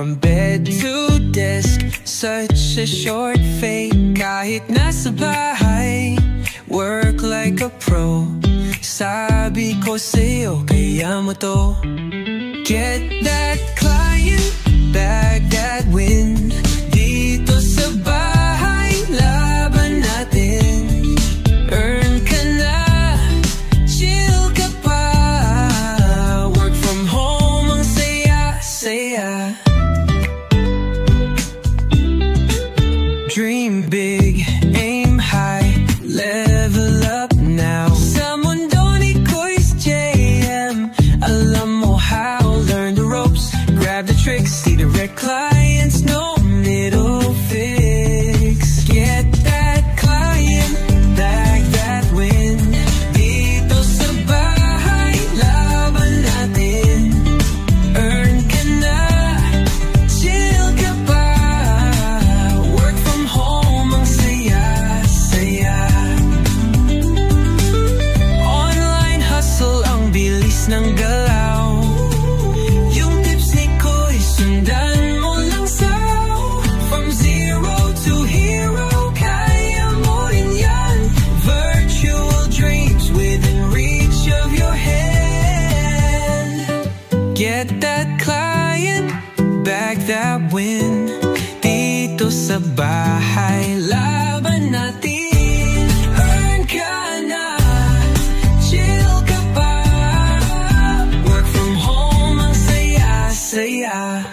From bed to desk, such a short fake. Kahit nasa bahay, work like a pro. Sabi ko sa'yo, kaya mo to. Get that client, bag that win. Dito sa bahay, laban natin. Earn ka na, chill ka pa. Work from home, ang saya-saya. Dream big, aim high, level up now. Sa mundo ni Kois JM, alam mo how. Learn the ropes, grab the tricks, see direct clients, no middle fix. Get that client, bag that win. Dito sa bahay, laban natin. Earn ka na, chill ka pa. Work from home, ang saya-saya. Online hustle, ang bilis ng galaw. Yung tips ni Koy, sundan mo lang saw. From zero to hero, kaya mo rin yan. Virtual dreams within reach of your hand. Get that client, bag that win. Dito sa bahay, laban natin. Earn ka na, chill ka pa. Work from home, ang saya-saya.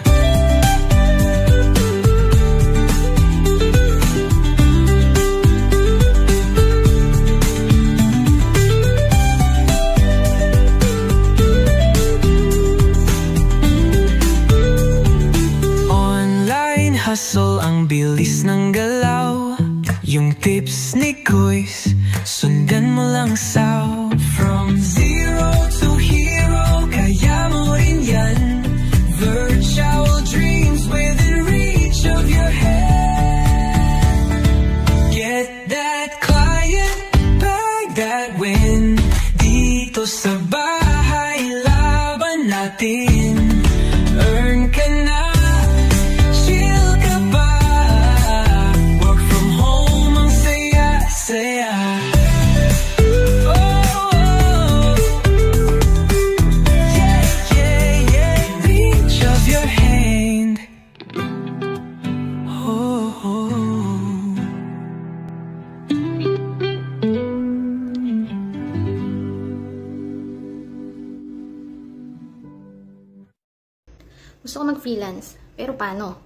Online hustle, ang bilis ng galaw. Yung tips ni Kois, sundan mo lang saw. From zero to hero, kaya mo rin yan. Virtual dreams within reach of your hand. Get that client, bag that win. Dito sa bahay, laban natin. Earn ka na, chill ka pa. Work from home, ang saya-saya. Oh, oh. Yeah, yeah, yeah. Reach of your hand. Oh, oh. Gusto ko mag-freelance, pero paano?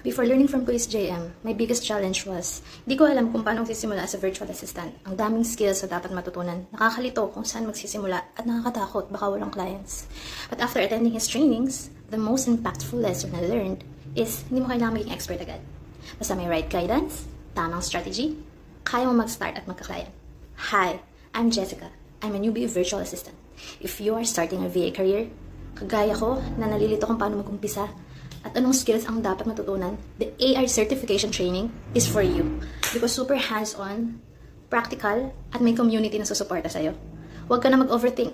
Before learning from Kois JM, my biggest challenge was, hindi ko alam kung paano magsisimula as a virtual assistant. Ang daming skills na dapat matutunan. Nakakalito kung saan magsisimula at nakakatakot baka walang clients. But after attending his trainings, the most impactful lesson I learned is hindi mo kailangan maging expert agad. Basta may right guidance, tamang strategy, kaya mo mag-start at magka-client. Hi, I'm Jessica. I'm a newbie virtual assistant. If you are starting a VA career, kagaya ko na nalilito kung paano mag-umpisa at anong skills ang dapat matutunan, the AI certification training is for you. Because super hands-on, practical, at may community na susuporta sa'yo. Huwag ka na mag-overthink.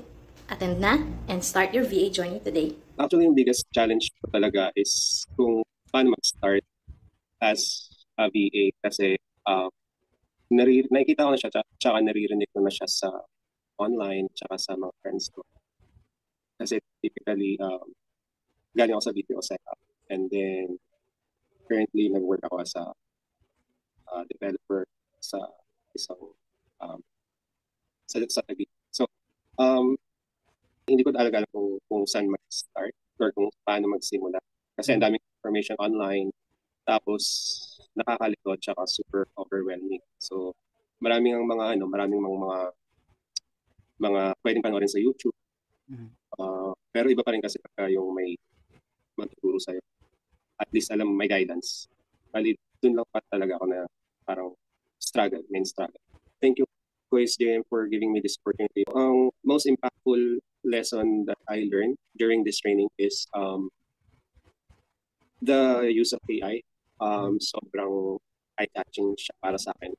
Attend na and start your VA journey today. Actually, yung biggest challenge ko talaga is kung paano mag-start as a VA kasi nakikita ko na siya tsaka naririnig ko na siya sa online tsaka sa mga friends ko. Kasi typically, galing ako sa video setup. And then, currently, nag-work ako as a developer sa isang sa video. So, hindi ko talaga alam kung saan mag-start or kung paano magsimula. Kasi ang daming information online. Tapos, nakakalito at saka super overwhelming. So, maraming mga pwedeng panoorin sa YouTube. Pero iba pa rin kasi yung may matuturo sa'yo. At least alam may guidance. Bali, dun lang pa talaga ako na parang main struggle. Thank you, Kois JM, for giving me this opportunity. Ang most impactful lesson that I learned during this training is the use of AI. Sobrang eye-catching siya para sa akin.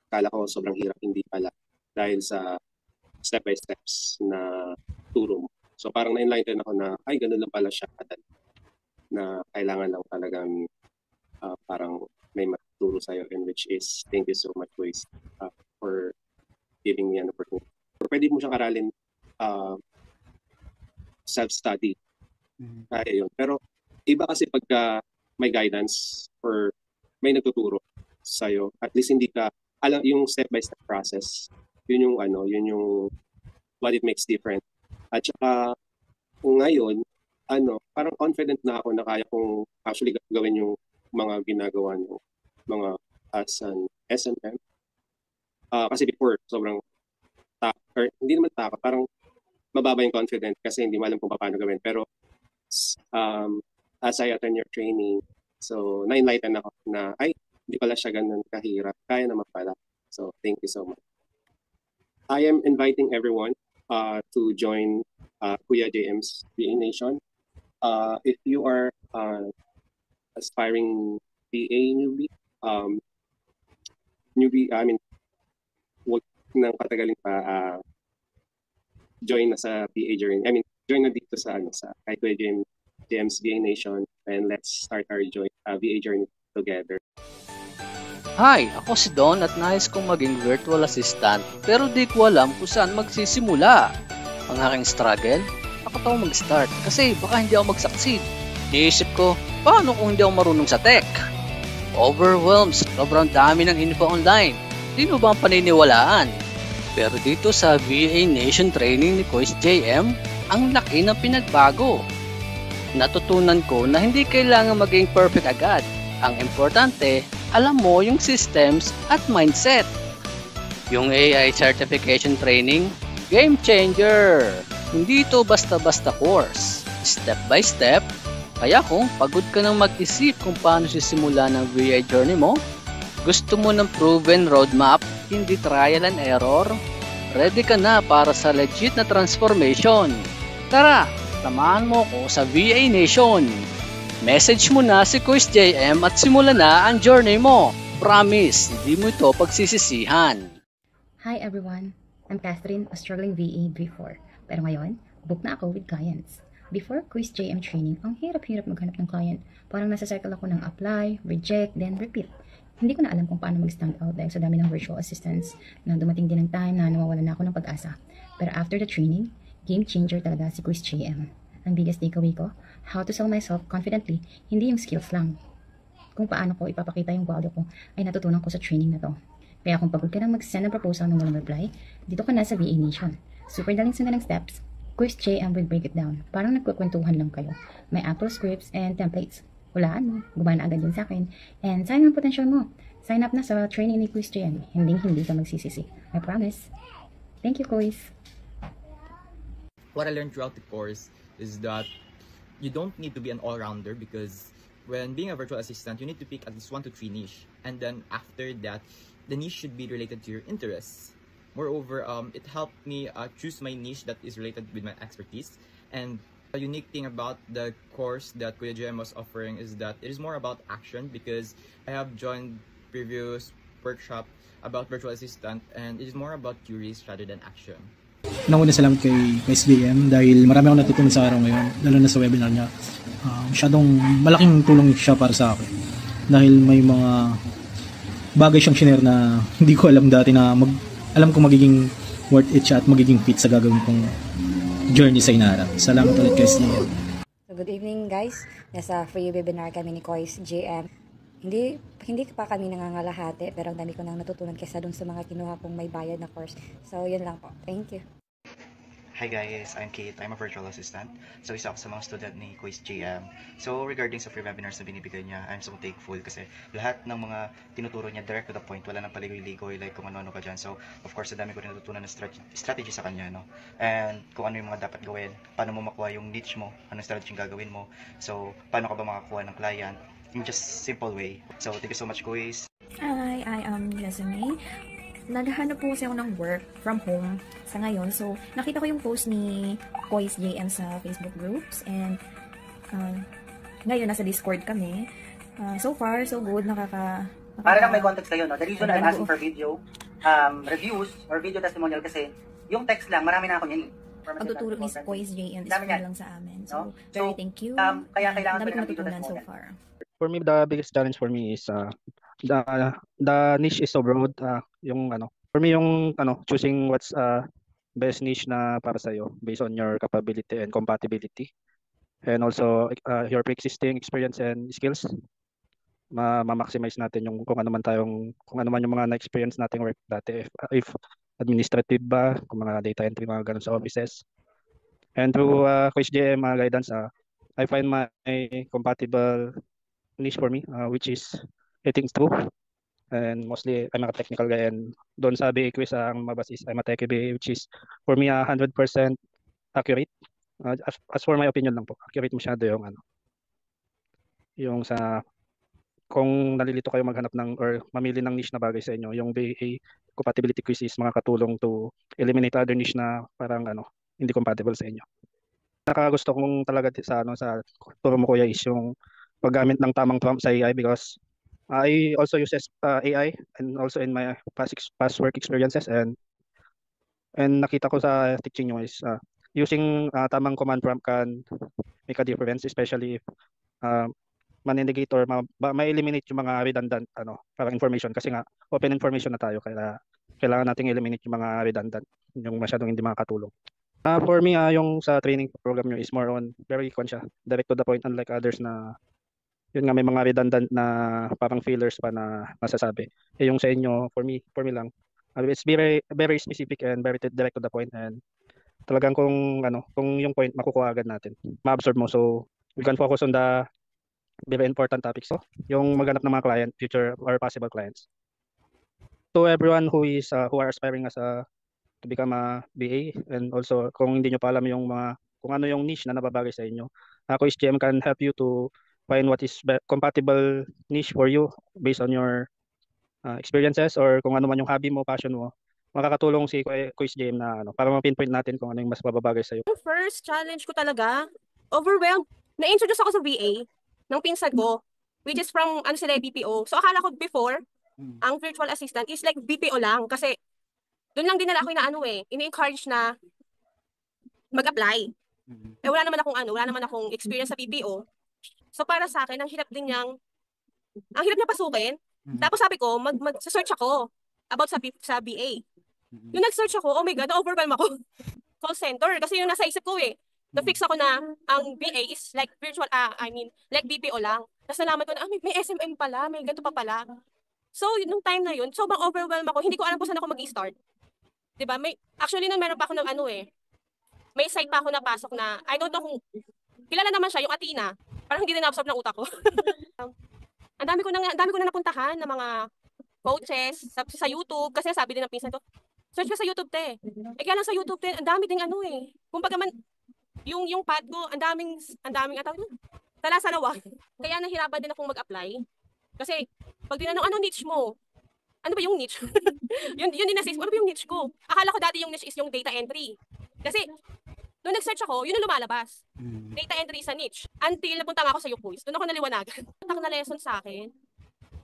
Kala ko sobrang hirap, hindi pala. Dahil sa step-by-steps na turo mo. So parang na-enlighten ako na, ay, ganun lang pala siya, na kailangan lang talagang parang may matuturo sa'yo, and which is, thank you so much, Luis, for giving me an opportunity. Or pwede mo siyang aralin self-study. Kaya yun. Pero iba kasi pagka may guidance or may nagtuturo sa'yo, at least hindi ka, alam yung step-by-step process, yun yung what it makes different. At saka, ngayon, parang confident na ako na kaya kong actually gawin yung mga ginagawa ng mga as an SMM. Kasi before, sobrang hindi naman takot, parang mababa yung confident kasi hindi mo alam kung paano gawin. Pero as I attend your training, so na-enlighten ako na, ay, hindi pala siya ganun kahirap. Kaya naman pala. So, thank you so much. I am inviting everyone to join Kuya JM's VA Nation. If you are aspiring VA newbie, huwag nang patagalin pa, join na sa VA journey. Join na dito sa kay Kuya JM's VA Nation, and let's start our VA journey together. Hi, ako si Don at nais kong maging virtual assistant pero di ko alam kung saan magsisimula. Ang aking struggle, ako taong mag-start kasi baka hindi ako mag-succeed. Iisip ko, paano kung hindi ako marunong sa tech? Overwhelmed, sobrang dami ng info online. Sino ba ang paniniwalaan? Pero dito sa VA Nation training ni Coach JM, ang laki ng pinagbago. Natutunan ko na hindi kailangan maging perfect agad. Ang importante, alam mo yung systems at mindset. Yung AI certification training, game changer. Hindi ito basta-basta course. Step by step. Kaya kung pagod ka nang mag-isip kung paano sisimula ng VA journey mo, gusto mo ng proven roadmap, hindi trial and error, ready ka na para sa legit na transformation. Tara, samahan mo ko sa VA Nation. Message mo na si Coach JM at simula na ang journey mo. Promise, hindi mo ito pagsisisihan. Hi everyone, I'm Catherine, a struggling VA before. Pero ngayon, book na ako with clients. Before Coach JM training, ang hirap-hirap maghanap ng client. Parang nasa cycle ako ng apply, reject, then repeat. Hindi ko na alam kung paano mag-stand out dahil sa dami ng virtual assistants na dumating din ng time na nawawalan na ako ng pag-asa. Pero after the training, game changer talaga si Coach JM. Ang biggest takeaway ko, how to sell myself confidently, hindi yung skills lang. Kung paano ko ipapakita yung value ko, ay natutunan ko sa training na to. Kaya kung pagod ka nang mag-send ng proposal ng walang reply, dito ka na sa VA Nation. Super daling sundan ng steps. Coach JM will break it down. Parang nagkukwentuhan lang kayo. May Apple scripts and templates. Hulaan mo, gumana agad yun sa akin. And sayang ang potential mo. Sign up na sa training ni Coach JM. Hindi ka magsisisi. I promise. Thank you, Coach. What I learned throughout the course is that you don't need to be an all-rounder, because when being a virtual assistant, you need to pick at least 1 to 3 niche, and then after that, the niche should be related to your interests. Moreover, it helped me choose my niche that is related with my expertise. And a unique thing about the course that Kuya JM was offering is that it is more about action, because I have joined previous workshop about virtual assistant, and it is more about theories rather than action. Una salamat kay SJM dahil marami akong natutunan sa araw ngayon, lalo na sa webinar niya. Masyadong malaking tulong siya para sa akin dahil may mga bagay siyang share na hindi ko alam dati na alam kong magiging worth it siya at magiging fit sa gagawin kong journey sa inaarap. Salamat ulit kay SJM. So good evening guys, nasa free webinar kami ni Coach JM. Hindi pa kami nangangalahati, pero ang dami ko nang natutunan kaysa dun sa mga kinuha kong may bayad na course. So, yun lang po. Thank you. Hi guys, I'm Kate. I'm a virtual assistant. So, isa ako sa mga student ni Coach JM. So, regarding sa free webinars na binibigay niya, I'm so thankful kasi lahat ng mga tinuturo niya direct to the point. Wala nang paligoy-ligoy like kung ano-ano ka dyan. So, of course, ang dami ko rin natutunan ng strategy sa kanya, no? And kung ano yung mga dapat gawin, paano mo makuha yung niche mo, anong strategy yung gagawin mo. So, paano ka ba makakuha ng client in just simple way. So, thank you so much, guys. Hi, I am Yasmin. Naghahanap po kasi ako ng work from home sa ngayon. So, nakita ko yung post ni Coach JM sa Facebook groups. And, ngayon, nasa Discord kami. So far, so good. Para lang may context kayo, no? The reason I'm asking for video reviews or video testimonial kasi yung text lang, marami na ako niyan. pagtuturo ni Kois JM is Dami free yan. lang sa amin. No? So, very thank you. Kaya And kailangan dami ko kong ng dito natutunan sa so moment. far. For me, the biggest challenge for me is the the niche is so broad. Yung for me yung choosing what's best niche na para sa iyo based on your capability and compatibility, and also your pre-existing experience and skills. Ma-maximize natin yung kung ano man yung mga na-experience nating work dati, if administrative ba, kung mga data entry, mga ganun sa offices. And through Quiz JM guidance, I find my compatible niche for me, which is hitting through. And mostly, I'm a technical guy, and doon sa BA quiz, ang mabas is I'm a techie BA, which is for me 100% accurate. As for my opinion lang po, accurate masyado yung sa kung nalilito kayo maghanap ng or mamili ng niche na bagay sa inyo, yung BA compatibility quiz is makakatulong to eliminate other niche na parang hindi compatible sa inyo. Nakagusto kong talaga sa turo mo kuya is yung paggamit ng tamang prompt sa AI, because I also use AI and also in my past work experiences, and nakita ko sa teaching nyo is using tamang command prompt can make a difference, especially if ma-negate or ma-eliminate yung mga redundant parang information, kasi nga open information na tayo, kaya kailangan nating eliminate yung mga redundant, yung masyadong hindi makakatulong. For me, yung sa training program nyo is more on very direct to the point, unlike others na yun nga may mga redundant na parang fillers pa na masasabi. Yung sa inyo, for me lang, it's very very specific and very direct to the point, and talagang kung yung point makukuha agad natin, ma-absorb mo, so we can focus on the very important topics. So, yung maghanap ng mga client, future or possible clients. To everyone who are aspiring to become a BA, and also kung hindi nyo pa alam kung ano yung niche na nababagay sa inyo, Quiz JM can help you to find what is compatible niche for you based on your experiences, or kung ano man yung hobby mo, passion mo. Makakatulong si Quiz JM na para ma-pinpoint natin kung ano yung mas mababagay sa iyo. Yung first challenge ko talaga, overwhelmed. Na-introduce ako sa VA ng pinsan ko, which is from sila BPO. So akala ko before, ang virtual assistant is like BPO lang, kasi doon lang din nila ako ini-encourage na mag-apply. Wala naman akong experience sa BPO. So para sa akin, ang hirap niya pasukin. Tapos sabi ko, mag-search ako about sa BA. Yung nag-search ako, oh my God, na-overwhelm ako. Call center, kasi yung nasa isip ko na-fix ako na ang BA is like virtual, like BPO lang. Tapos nalaman ko na, may SMM pala, may ganito pa pala. So, nung time na yun, sobrang overwhelm ako. Hindi ko alam kung saan ako mag-i-start. Diba? Actually, nung meron pa ako ng may site pa ako napasok na, I don't know kung, kilala naman siya, yung Athena. Parang hindi na na-absorb ng utak ko. Ang dami ko na napuntahan ng mga coaches sa YouTube, kasi sabi din ng pinsan ko, search ka sa YouTube, te. Kaya lang sa YouTube, te, ang dami ding kumbaga man, yung pad ko, ang daming talasalawa. Kaya nahirapan din akong mag-apply. Kasi, pag tinanong, ano niche mo? Ano ba yung niche? yun din nasa isip, ano ba yung niche ko? Akala ko dati yung niche is yung data entry. Kasi, nung nag-search ako, yun ang lumalabas. Data entry sa niche. Until napunta nga ako sa YouQuiz, doon ako naliwanagan. Tumatak na lesson sa akin.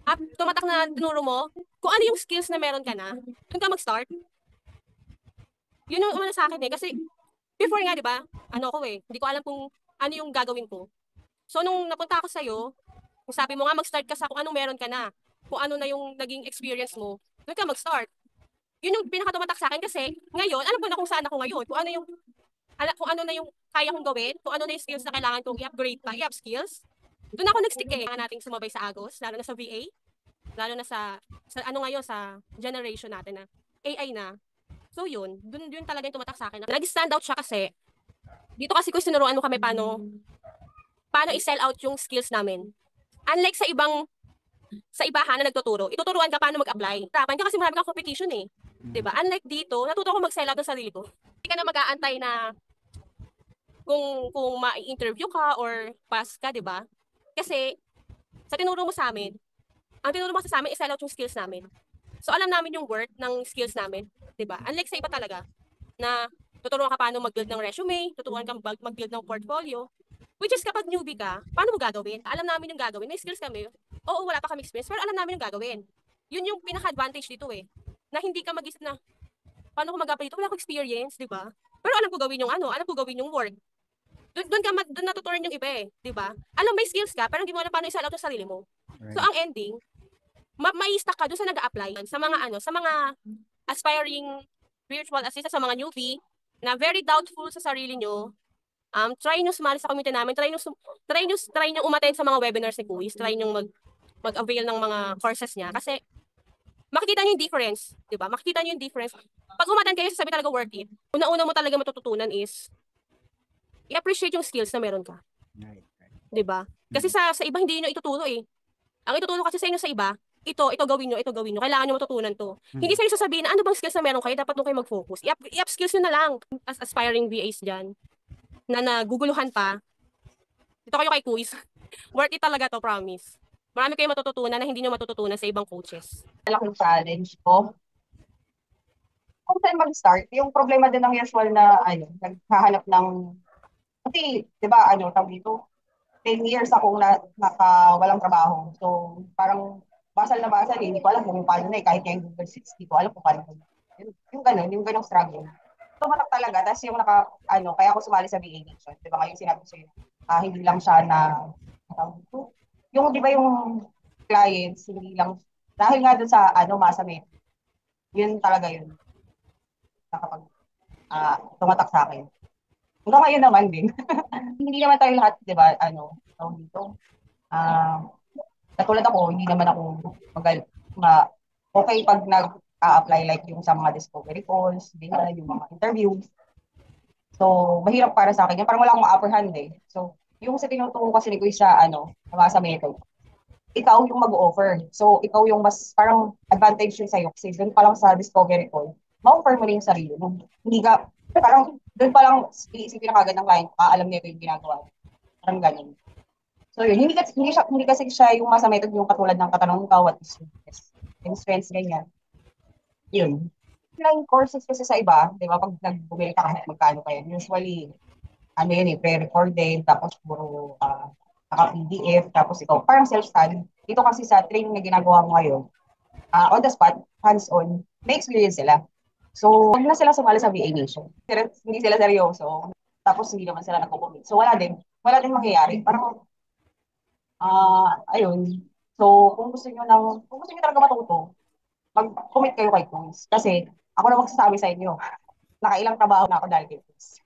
At tumatak na tinuro mo, kung ano yung skills na meron ka na, doon ka mag-start. Yun yung umano sa akin kasi before nga, di ba, hindi ko alam kung ano yung gagawin ko. So, nung napunta ako sa'yo, kung sabi mo nga, mag-start ka sa kung anong meron ka na, kung ano na yung naging experience mo, doon ka mag-start. Yun yung pinakatumatak sa akin kasi ngayon, alam ko na kung saan ako ngayon, kung ano na yung kaya kong gawin, kung ano na yung skills na kailangan kong i-upgrade pa, i-up skills. Doon ako nag-stick Kailangan nating sumabay sa Agos, lalo na sa VA, lalo na sa ngayon, sa generation natin na AI na. So yun talaga yung tumatak sa akin. Nag-stand out siya kasi, dito kasi ko sinuruan mo kami paano i-sell out yung skills namin. Unlike sa ibahan na nagtuturo, ituturuan ka paano mag-apply. Tapan ka kasi marami kang competition Diba? Unlike dito, natuto ko mag-sell out ng sarili ko. Hindi ka na mag-aantay na kung ma-interview ka or pass ka, diba? Kasi, sa tinuro mo sa amin, ang tinuro mo sa amin, i-sell out yung skills namin. So, alam namin yung worth ng skills namin, diba? Unlike sa iba talaga, na tuturuan ka paano mag-build ng resume, tuturuan ka mag-build ng portfolio, which is kapag newbie ka, paano mo gagawin? Alam namin yung gagawin, may skills kami. Oo, wala pa kami experience, pero alam namin yung gagawin. Yun yung pinaka-advantage dito na hindi ka mag-isip na, paano ko mag-apply dito? Wala akong experience, diba? Pero alam ko gawin yung alam ko gawin yung work. Doon natutunan yung iba eh, 'di ba? Alam may skills ka, pero hindi mo alam paano i-sell out sa sarili mo. So ang ending, mai-stuck ka doon sa nag-a-apply sa mga sa mga aspiring virtual assistant, sa mga newbie na very doubtful sa sarili nyo. Try nyo sumali sa community namin, try nyo umattend sa mga webinars ni Kuis, try nyo mag-avail ng mga courses niya kasi makikita nyo yung difference, 'di ba? Makikita nyo yung difference. Pag umattend kayo, sasabi talaga worth it. Una-una mo talaga matututunan is i-appreciate yung skills na meron ka. 'Di ba? Kasi sa iba hindi niyo ituturo eh. Ang ituturo kasi sa inyo sa iba, ito gawin nyo, ito gawin nyo. Kailangan nyo matutunan to. Hindi sa inyo sasabihin na ano bang skills na meron kayo, dapat nung kayo mag-focus. I-up skills nyo na lang as aspiring VAs dyan na naguguluhan pa. Dito kayo kay Kuis. Worth it talaga to, promise. Marami kayong matututunan na hindi nyo matututunan sa ibang coaches. Malaking challenge ko. Kung saan mag-start, yung problema din ng usual na naghahanap ng, kasi, di ba, tawag dito, 10 years akong walang trabaho. So, parang basal na basal, hindi ko alam kung paano na kahit yung Google Sheets, hindi ko alam kung paano. Yung ganong struggle. Tumatak talaga, tapos yung kaya ako sumali sa VA Nation. Di ba, ngayon sinabi ko sa'yo, hindi lang siya yung di ba yung clients, hindi lang, dahil nga doon sa masamit, yun talaga yun. Nakapag tumatak sa akin. Hanggang ngayon naman din. Hindi naman tayo lahat, di ba, dito. Katulad ako, hindi naman ako okay pag nag-a-apply like yung sa mga discovery calls, yung mga interviews. So, mahirap para sa akin. Parang wala akong upper hand eh. So, yung sa tinuturo kasi ni Kuya sa sa method, ikaw yung mag-offer. So, ikaw yung mas parang advantage yun sa'yo. Kasi doon pa lang sa discovery call, ma-offer mo rin yung sarili mo. Hindi ka, parang doon pa lang iisipin na kagad ng client, alam niya ito yung ginagawa. Parang ganun. So yun, hindi kasi siya yung masa method yung katulad ng katanong ka, what is yung strengths, ganyan. Yun. Online courses kasi sa iba, di ba, pag nag-bumili ka kahit magkano kayo, usually, pre-recorded, tapos puro naka-PDF, tapos ikaw, parang self-study. Dito kasi sa training na ginagawa mo ngayon, on the spot, hands-on, may experience sila. So, wag na sila sumali sa VA Nation. Hindi sila seryoso. Tapos hindi naman sila nagko-commit. So, wala din mangyayari. Parang, ayun. So, kung gusto niyo talaga matuto, mag-commit kayo kay Kuis. Kasi, ako na magsasabi sa inyo, nakailang trabaho na ako dahil kay Kuis.